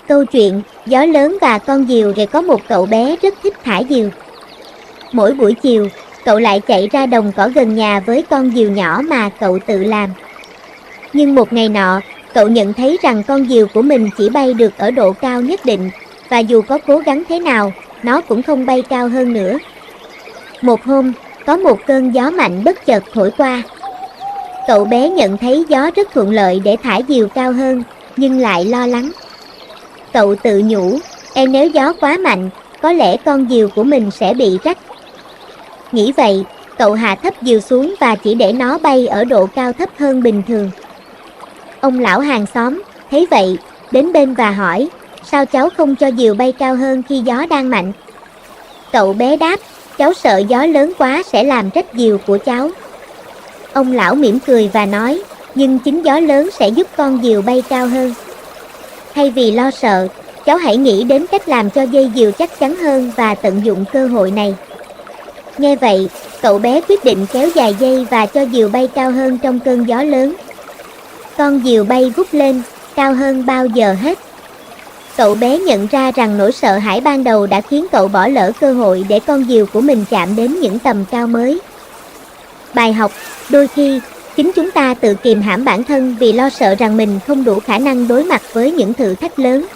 Câu chuyện Gió lớn và con diều. Để có một cậu bé rất thích thả diều. Mỗi buổi chiều, cậu lại chạy ra đồng cỏ gần nhà với con diều nhỏ mà cậu tự làm. Nhưng một ngày nọ, cậu nhận thấy rằng con diều của mình chỉ bay được ở độ cao nhất định, và dù có cố gắng thế nào, nó cũng không bay cao hơn nữa. Một hôm, có một cơn gió mạnh bất chợt thổi qua. Cậu bé nhận thấy gió rất thuận lợi để thả diều cao hơn, nhưng lại lo lắng. Cậu tự nhủ, nếu gió quá mạnh, có lẽ con diều của mình sẽ bị rách. Nghĩ vậy, cậu hạ thấp diều xuống và chỉ để nó bay ở độ cao thấp hơn bình thường. Ông lão hàng xóm thấy vậy, đến bên và hỏi, sao cháu không cho diều bay cao hơn khi gió đang mạnh? Cậu bé đáp, cháu sợ gió lớn quá sẽ làm rách diều của cháu. Ông lão mỉm cười và nói, nhưng chính gió lớn sẽ giúp con diều bay cao hơn. Thay vì lo sợ, cháu hãy nghĩ đến cách làm cho dây diều chắc chắn hơn và tận dụng cơ hội này. Nghe vậy, cậu bé quyết định kéo dài dây và cho diều bay cao hơn trong cơn gió lớn. Con diều bay vút lên, cao hơn bao giờ hết. Cậu bé nhận ra rằng nỗi sợ hãi ban đầu đã khiến cậu bỏ lỡ cơ hội để con diều của mình chạm đến những tầm cao mới. Bài học, đôi khi, chính chúng ta tự kìm hãm bản thân vì lo sợ rằng mình không đủ khả năng đối mặt với những thử thách lớn.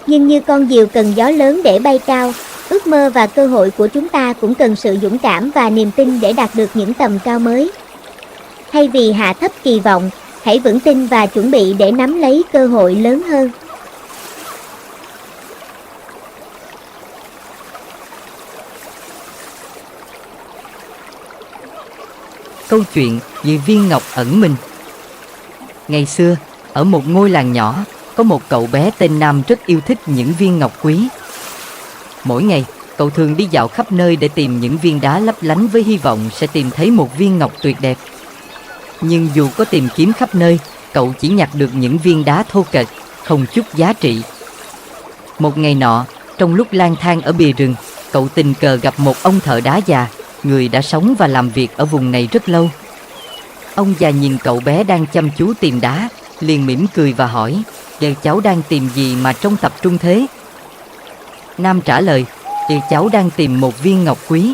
Nhưng như con diều cần gió lớn để bay cao, ước mơ và cơ hội của chúng ta cũng cần sự dũng cảm và niềm tin để đạt được những tầm cao mới. Thay vì hạ thấp kỳ vọng, hãy vững tin và chuẩn bị để nắm lấy cơ hội lớn hơn. Câu chuyện về viên ngọc ẩn mình. Ngày xưa, ở một ngôi làng nhỏ, có một cậu bé tên Nam rất yêu thích những viên ngọc quý. Mỗi ngày, cậu thường đi dạo khắp nơi để tìm những viên đá lấp lánh với hy vọng sẽ tìm thấy một viên ngọc tuyệt đẹp. Nhưng dù có tìm kiếm khắp nơi, cậu chỉ nhặt được những viên đá thô kệch, không chút giá trị. Một ngày nọ, trong lúc lang thang ở bìa rừng, cậu tình cờ gặp một ông thợ đá già, người đã sống và làm việc ở vùng này rất lâu. Ông già nhìn cậu bé đang chăm chú tìm đá, liền mỉm cười và hỏi, cháu đang tìm gì mà trông tập trung thế? Nam trả lời, cháu đang tìm một viên ngọc quý.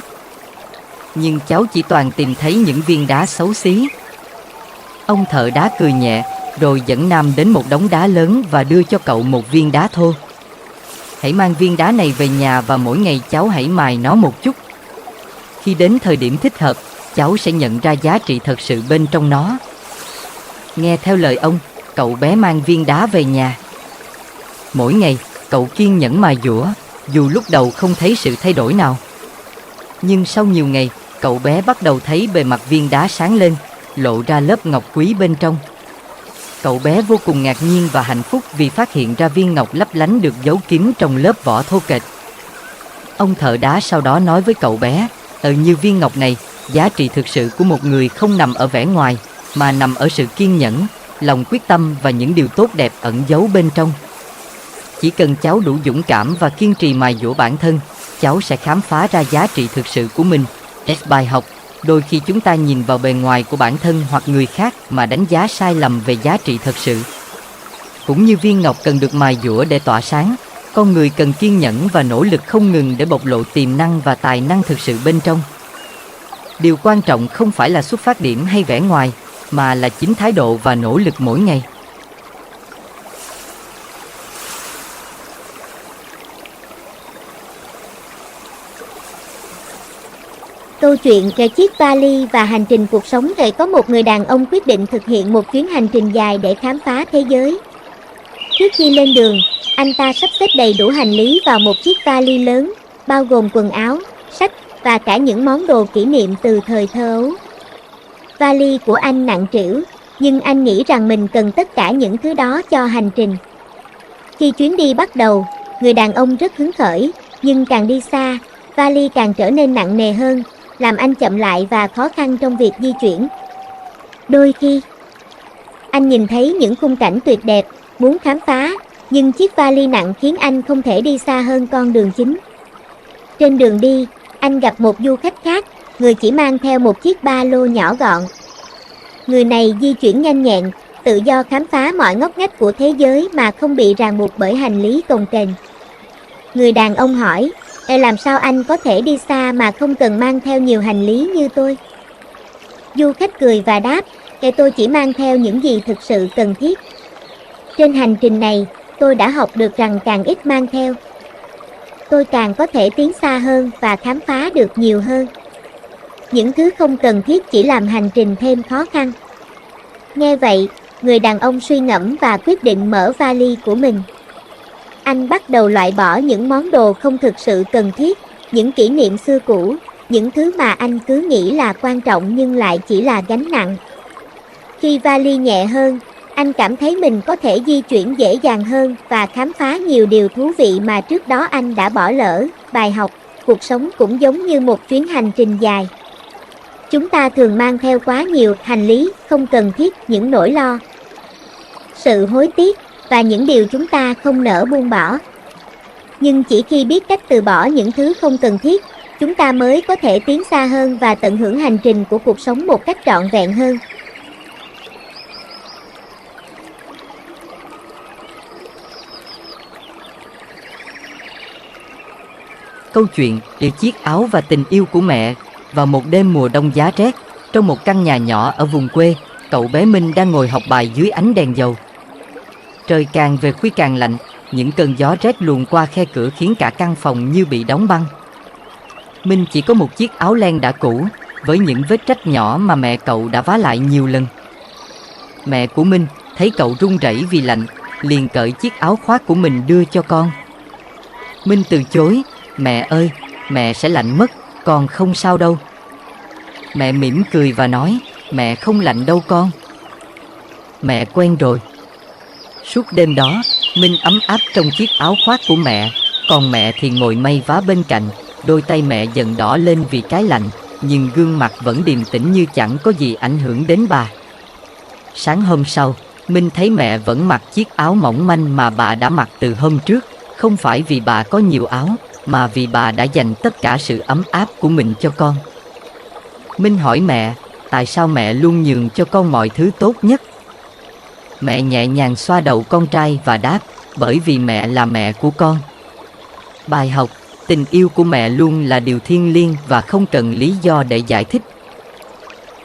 Nhưng cháu chỉ toàn tìm thấy những viên đá xấu xí. Ông thợ đá cười nhẹ, rồi dẫn Nam đến một đống đá lớn và đưa cho cậu một viên đá thô. Hãy mang viên đá này về nhà và mỗi ngày cháu hãy mài nó một chút. Khi đến thời điểm thích hợp, cháu sẽ nhận ra giá trị thật sự bên trong nó. Nghe theo lời ông, cậu bé mang viên đá về nhà. Mỗi ngày, cậu kiên nhẫn mài dũa, dù lúc đầu không thấy sự thay đổi nào. Nhưng sau nhiều ngày, cậu bé bắt đầu thấy bề mặt viên đá sáng lên, lộ ra lớp ngọc quý bên trong. Cậu bé vô cùng ngạc nhiên và hạnh phúc vì phát hiện ra viên ngọc lấp lánh được giấu kín trong lớp vỏ thô kệch. Ông thợ đá sau đó nói với cậu bé, như viên ngọc này, giá trị thực sự của một người không nằm ở vẻ ngoài, mà nằm ở sự kiên nhẫn, lòng quyết tâm và những điều tốt đẹp ẩn giấu bên trong. Chỉ cần cháu đủ dũng cảm và kiên trì mài dũa bản thân, cháu sẽ khám phá ra giá trị thực sự của mình. Bài học, đôi khi chúng ta nhìn vào bề ngoài của bản thân hoặc người khác mà đánh giá sai lầm về giá trị thực sự. Cũng như viên ngọc cần được mài dũa để tỏa sáng, con người cần kiên nhẫn và nỗ lực không ngừng để bộc lộ tiềm năng và tài năng thực sự bên trong. Điều quan trọng không phải là xuất phát điểm hay vẻ ngoài, mà là chính thái độ và nỗ lực mỗi ngày. Câu chuyện về chiếc vali và hành trình cuộc sống. Để có một người đàn ông quyết định thực hiện một chuyến hành trình dài để khám phá thế giới. Trước khi lên đường, anh ta sắp xếp đầy đủ hành lý vào một chiếc vali lớn, bao gồm quần áo, sách và cả những món đồ kỷ niệm từ thời thơ ấu. Vali của anh nặng trĩu, nhưng anh nghĩ rằng mình cần tất cả những thứ đó cho hành trình. Khi chuyến đi bắt đầu, người đàn ông rất hứng khởi, nhưng càng đi xa, vali càng trở nên nặng nề hơn, làm anh chậm lại và khó khăn trong việc di chuyển. Đôi khi, anh nhìn thấy những khung cảnh tuyệt đẹp, muốn khám phá, nhưng chiếc vali nặng khiến anh không thể đi xa hơn con đường chính. Trên đường đi, anh gặp một du khách khác, người chỉ mang theo một chiếc ba lô nhỏ gọn. Người này di chuyển nhanh nhẹn, tự do khám phá mọi ngóc ngách của thế giới mà không bị ràng buộc bởi hành lý cồng kềnh. Người đàn ông hỏi, làm sao anh có thể đi xa mà không cần mang theo nhiều hành lý như tôi? Du khách cười và đáp, tôi chỉ mang theo những gì thực sự cần thiết. Trên hành trình này, tôi đã học được rằng càng ít mang theo, tôi càng có thể tiến xa hơn và khám phá được nhiều hơn. Những thứ không cần thiết chỉ làm hành trình thêm khó khăn. Nghe vậy, người đàn ông suy ngẫm và quyết định mở vali của mình. Anh bắt đầu loại bỏ những món đồ không thực sự cần thiết, những kỷ niệm xưa cũ, những thứ mà anh cứ nghĩ là quan trọng nhưng lại chỉ là gánh nặng. Khi vali nhẹ hơn, anh cảm thấy mình có thể di chuyển dễ dàng hơn và khám phá nhiều điều thú vị mà trước đó anh đã bỏ lỡ. Bài học, cuộc sống cũng giống như một chuyến hành trình dài. Chúng ta thường mang theo quá nhiều hành lý không cần thiết, những nỗi lo, sự hối tiếc và những điều chúng ta không nỡ buông bỏ. Nhưng chỉ khi biết cách từ bỏ những thứ không cần thiết, chúng ta mới có thể tiến xa hơn và tận hưởng hành trình của cuộc sống một cách trọn vẹn hơn. Câu chuyện về chiếc áo và tình yêu của mẹ. Vào một đêm mùa đông giá rét, trong một căn nhà nhỏ ở vùng quê, cậu bé Minh đang ngồi học bài dưới ánh đèn dầu. Trời càng về khuya càng lạnh, những cơn gió rét luồn qua khe cửa khiến cả căn phòng như bị đóng băng. Minh chỉ có một chiếc áo len đã cũ, với những vết rách nhỏ mà mẹ cậu đã vá lại nhiều lần. Mẹ của Minh thấy cậu run rẩy vì lạnh, liền cởi chiếc áo khoác của mình đưa cho con. Minh từ chối, mẹ ơi, mẹ sẽ lạnh mất, con không sao đâu. Mẹ mỉm cười và nói, mẹ không lạnh đâu con. Mẹ quen rồi. Suốt đêm đó, Minh ấm áp trong chiếc áo khoác của mẹ, còn mẹ thì ngồi may vá bên cạnh. Đôi tay mẹ dần đỏ lên vì cái lạnh, nhưng gương mặt vẫn điềm tĩnh như chẳng có gì ảnh hưởng đến bà. Sáng hôm sau, Minh thấy mẹ vẫn mặc chiếc áo mỏng manh mà bà đã mặc từ hôm trước, không phải vì bà có nhiều áo, mà vì bà đã dành tất cả sự ấm áp của mình cho con. Minh hỏi mẹ, tại sao mẹ luôn nhường cho con mọi thứ tốt nhất? Mẹ nhẹ nhàng xoa đầu con trai và đáp, bởi vì mẹ là mẹ của con. Bài học, tình yêu của mẹ luôn là điều thiêng liêng và không cần lý do để giải thích.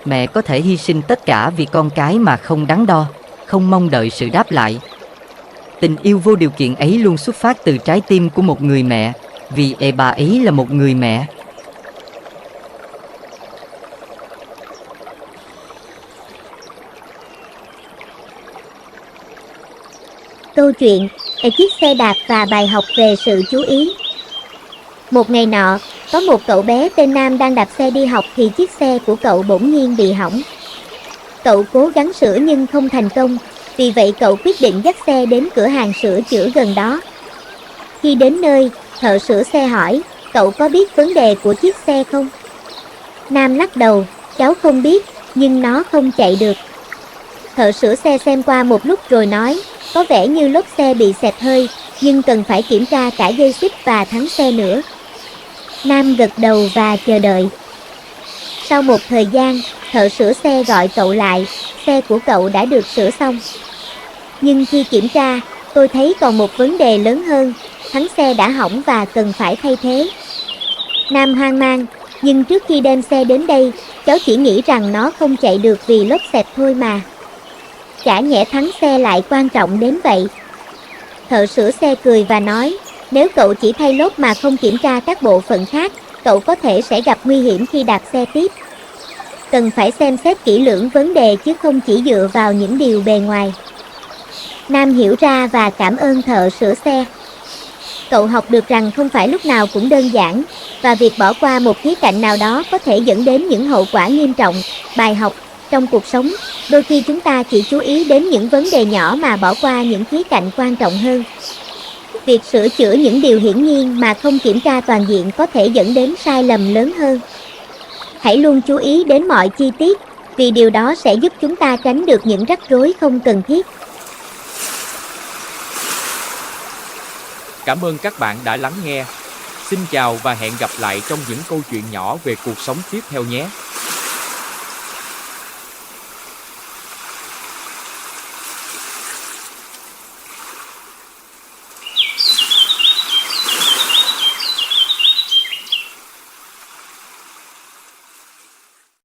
Mẹ có thể hy sinh tất cả vì con cái mà không đắn đo, không mong đợi sự đáp lại. Tình yêu vô điều kiện ấy luôn xuất phát từ trái tim của một người mẹ, vì bà ấy là một người mẹ. Câu chuyện, chiếc xe đạp và bài học về sự chú ý. Một ngày nọ, có một cậu bé tên Nam đang đạp xe đi học thì chiếc xe của cậu bỗng nhiên bị hỏng. Cậu cố gắng sửa nhưng không thành công, vì vậy cậu quyết định dắt xe đến cửa hàng sửa chữa gần đó. Khi đến nơi, thợ sửa xe hỏi, cậu có biết vấn đề của chiếc xe không? Nam lắc đầu, cháu không biết, nhưng nó không chạy được. Thợ sửa xe xem qua một lúc rồi nói, có vẻ như lốp xe bị xẹp hơi, nhưng cần phải kiểm tra cả dây xích và thắng xe nữa. Nam gật đầu và chờ đợi. Sau một thời gian, thợ sửa xe gọi cậu lại, xe của cậu đã được sửa xong. Nhưng khi kiểm tra, tôi thấy còn một vấn đề lớn hơn, thắng xe đã hỏng và cần phải thay thế. Nam hoang mang, nhưng trước khi đem xe đến đây, cháu chỉ nghĩ rằng nó không chạy được vì lốp xẹp thôi mà. Chả nhẽ thắng xe lại quan trọng đến vậy. Thợ sửa xe cười và nói, nếu cậu chỉ thay lốp mà không kiểm tra các bộ phận khác, cậu có thể sẽ gặp nguy hiểm khi đạp xe tiếp. Cần phải xem xét kỹ lưỡng vấn đề chứ không chỉ dựa vào những điều bề ngoài. Nam hiểu ra và cảm ơn thợ sửa xe. Cậu học được rằng không phải lúc nào cũng đơn giản, và việc bỏ qua một khía cạnh nào đó có thể dẫn đến những hậu quả nghiêm trọng. Bài học, trong cuộc sống, đôi khi chúng ta chỉ chú ý đến những vấn đề nhỏ mà bỏ qua những khía cạnh quan trọng hơn. Việc sửa chữa những điều hiển nhiên mà không kiểm tra toàn diện có thể dẫn đến sai lầm lớn hơn. Hãy luôn chú ý đến mọi chi tiết, vì điều đó sẽ giúp chúng ta tránh được những rắc rối không cần thiết. Cảm ơn các bạn đã lắng nghe. Xin chào và hẹn gặp lại trong những câu chuyện nhỏ về cuộc sống tiếp theo nhé.